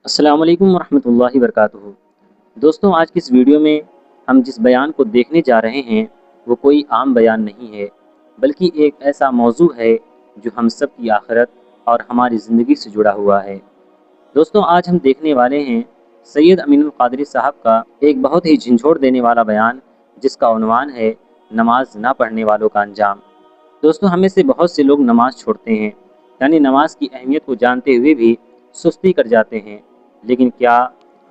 السلام علیکم ورحمۃ اللہ وبرکاتہ۔ دوستوں، آج کی اس ویڈیو میں ہم جس بیان کو دیکھنے جا رہے ہیں وہ کوئی عام بیان نہیں ہے، بلکہ ایک ایسا موضوع ہے جو ہم سب کی آخرت اور ہماری زندگی سے جڑا ہوا ہے۔ دوستوں، آج ہم دیکھنے والے ہیں سید امین القادری صاحب کا ایک بہت ہی جھنجھوڑ دینے والا بیان، جس کا عنوان ہے نماز نہ پڑھنے والوں کا انجام۔ دوستوں، ہمیں سے بہت سے لوگ نماز چھوڑتے ہیں، یعنی نماز کی اہمیت کو جانتے ہوئے بھی سستی کر جاتے ہیں، لیکن کیا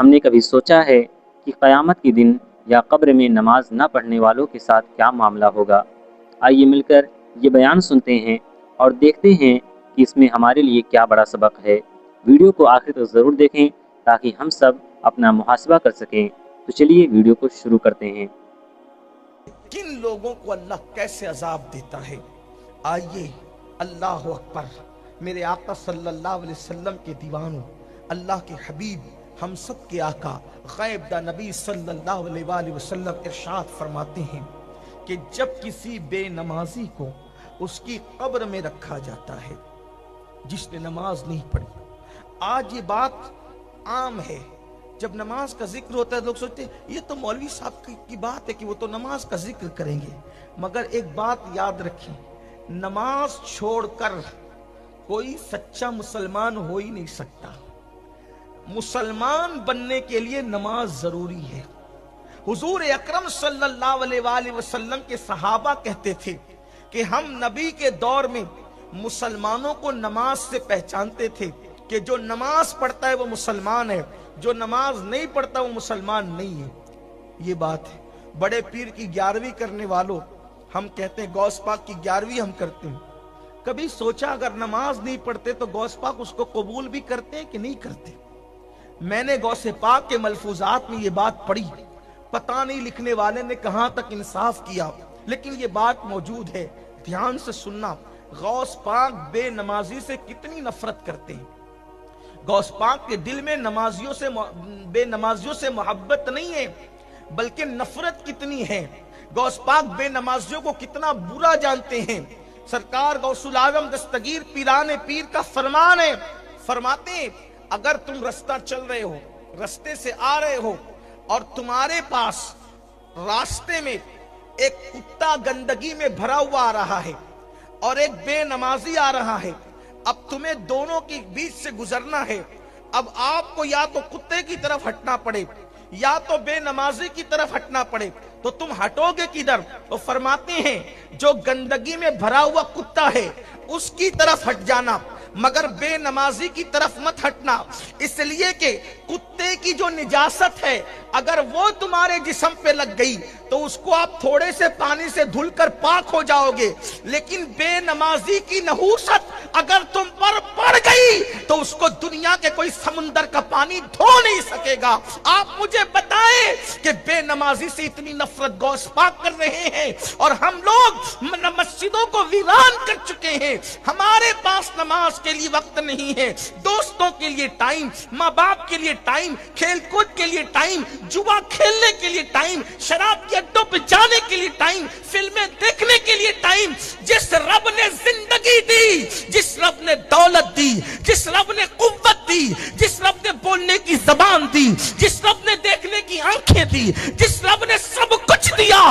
ہم نے کبھی سوچا ہے کہ قیامت کے دن یا قبر میں نماز نہ پڑھنے والوں کے ساتھ کیا معاملہ ہوگا؟ آئیے مل کر یہ بیان سنتے ہیں اور دیکھتے ہیں کہ اس میں ہمارے لیے کیا بڑا سبق ہے۔ ویڈیو کو آخر تک ضرور دیکھیں تاکہ ہم سب اپنا محاسبہ کر سکیں۔ تو چلیے ویڈیو کو شروع کرتے ہیں۔ کن لوگوں کو اللہ کیسے عذاب دیتا ہے، آئیے اللہ اکبر۔ میرے آقا صلی اللہ علیہ وسلم کے دیوانوں، اللہ کے حبیب، ہم سب کے آقا غیب دا نبی صلی اللہ علیہ وآلہ وسلم ارشاد فرماتے ہیں کہ جب کسی بے نمازی کو اس کی قبر میں رکھا جاتا ہے جس نے نماز نہیں پڑھی۔ آج یہ بات عام ہے، جب نماز کا ذکر ہوتا ہے لوگ سوچتے ہیں یہ تو مولوی صاحب کی بات ہے کہ وہ تو نماز کا ذکر کریں گے، مگر ایک بات یاد رکھیں، نماز چھوڑ کر کوئی سچا مسلمان ہو ہی نہیں سکتا۔ مسلمان بننے کے لیے نماز ضروری ہے۔ حضور اکرم صلی اللہ علیہ وآلہ وسلم کے صحابہ کہتے تھے کہ ہم نبی کے دور میں مسلمانوں کو نماز سے پہچانتے تھے کہ جو نماز پڑھتا ہے وہ مسلمان ہے، جو نماز نہیں پڑھتا وہ مسلمان نہیں ہے۔ یہ بات ہے۔ بڑے پیر کی 11ویں کرنے والوں، ہم کہتے ہیں غوث پاک کی 11ویں ہم کرتے ہیں، کبھی سوچا اگر نماز نہیں پڑھتے تو غوث پاک اس کو قبول بھی کرتے ہیں کہ نہیں کرتے؟ میں نے غوث پاک کے ملفوظات میں یہ بات پڑھی، پتہ نہیں لکھنے والے نے کہاں تک انصاف کیا، لیکن یہ بات موجود ہے، دھیان سے سننا۔ غوث پاک بے نمازی سے کتنی نفرت کرتے ہیں۔ غوث پاک کے دل میں بے نمازیوں سے محبت نہیں ہے، بلکہ نفرت کتنی ہے۔ غوث پاک بے نمازیوں کو کتنا برا جانتے ہیں۔ سرکار غوث العظم دستگیر پیران پیر کا فرمان ہے، فرماتے ہیں اگر تم رستہ چل رہے ہو، رستے سے آ رہے ہو اور تمہارے پاس راستے میں ایک کتا گندگی میں بھرا ہوا آ رہا ہے اور ایک بے نمازی آ رہا ہے، اب تمہیں دونوں کے بیچ سے گزرنا ہے، اب آپ کو یا تو کتے کی طرف ہٹنا پڑے یا تو بے نمازی کی طرف ہٹنا پڑے، تو تم ہٹو گے کدھر؟ وہ فرماتے ہیں جو گندگی میں بھرا ہوا کتا ہے اس کی طرف ہٹ جانا، مگر بے نمازی کی طرف مت ہٹنا، اس لیے کہ کتے کی جو نجاست ہے اگر وہ تمہارے جسم پہ لگ گئی تو اس کو آپ تھوڑے سے پانی سے دھل کر پاک ہو جاؤ گے، لیکن بے نمازی کی نحوست اگر تم پر پڑ گئی تو اس کو دنیا کے کوئی سمندر کا پانی دھو نہیں سکے گا۔ آپ مجھے بتائیں کہ بے نمازی سے اتنی نفرت غوث پاک کر رہے ہیں اور ہم لوگ مسجدوں کو ویران کر چکے ہیں، ہمارے پاس نماز کے لیے وقت نہیں ہے، دوستوں کے لیے ٹائم، ماں باپ کے لیے ٹائم، کھیل کود کے لیے ٹائم، جوا کھیلنے کے لیے ٹائم، شراب کے اڈوں پہ جانے کے لیے ٹائم، فلمیں دیکھنے کے لیے ٹائم۔ جس رب نے زندگی دی، جس رب نے دولت دی، جس رب نے قوت دی، جس رب نے بولنے کی زبان دی، جس رب نے دیکھنے کی آنکھیں دی، جس رب نے سب کچھ دیا،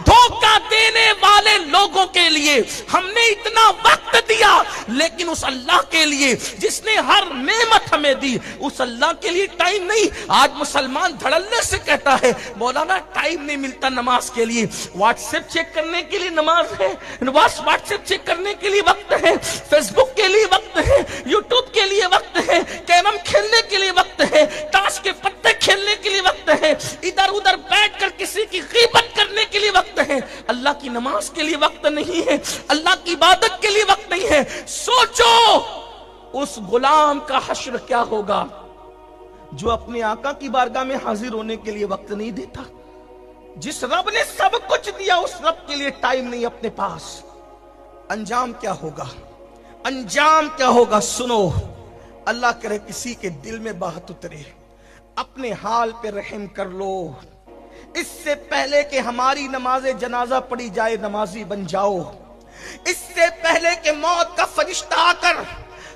دھوکہ دینے والے لوگوں کے لیے ہم نے اتنا وقت دیا، لیکن اس اللہ کے لیے جس نے ہر نعمت ہمیں دی اس اللہ کے لیے ٹائم نہیں۔ آج مسلمان دھڑلے سے کہتا ہے مولانا ٹائم نہیں ملتا نماز کے لیے، واٹس ایپ چیک کرنے کے لیے نماز ہے، واٹس ایپ چیک کرنے کے لیے وقت ہے، فیس بک کے لیے وقت ہے، یوٹیوب کے لیے وقت ہے، کیرم کھیلنے کے لیے وقت ہے، تاش کے پتے کھیلنے کے لیے وقت ہے، ادھر ادھر بیٹھ کر کسی کی غیبت کرنے کے لیے وقت ہے، اللہ کی نماز کے لیے وقت نہیں ہے، اللہ کی عبادت کے لیے وقت نہیں ہے۔ سوچو اس غلام کا حشر کیا ہوگا جو اپنے آقا کی بارگاہ میں حاضر ہونے کے لیے وقت نہیں دیتا۔ جس رب نے سب کچھ دیا اس رب کے لیے ٹائم نہیں اپنے پاس، انجام کیا ہوگا؟ انجام کیا ہوگا؟ سنو، اللہ کرے کسی کے دل میں بات اترے، اپنے حال پہ رحم کر لو، اس سے پہلے کہ ہماری نماز جنازہ پڑھی جائے نمازی بن جاؤ، اس سے پہلے کہ موت کا فرشتہ آ کر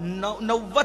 90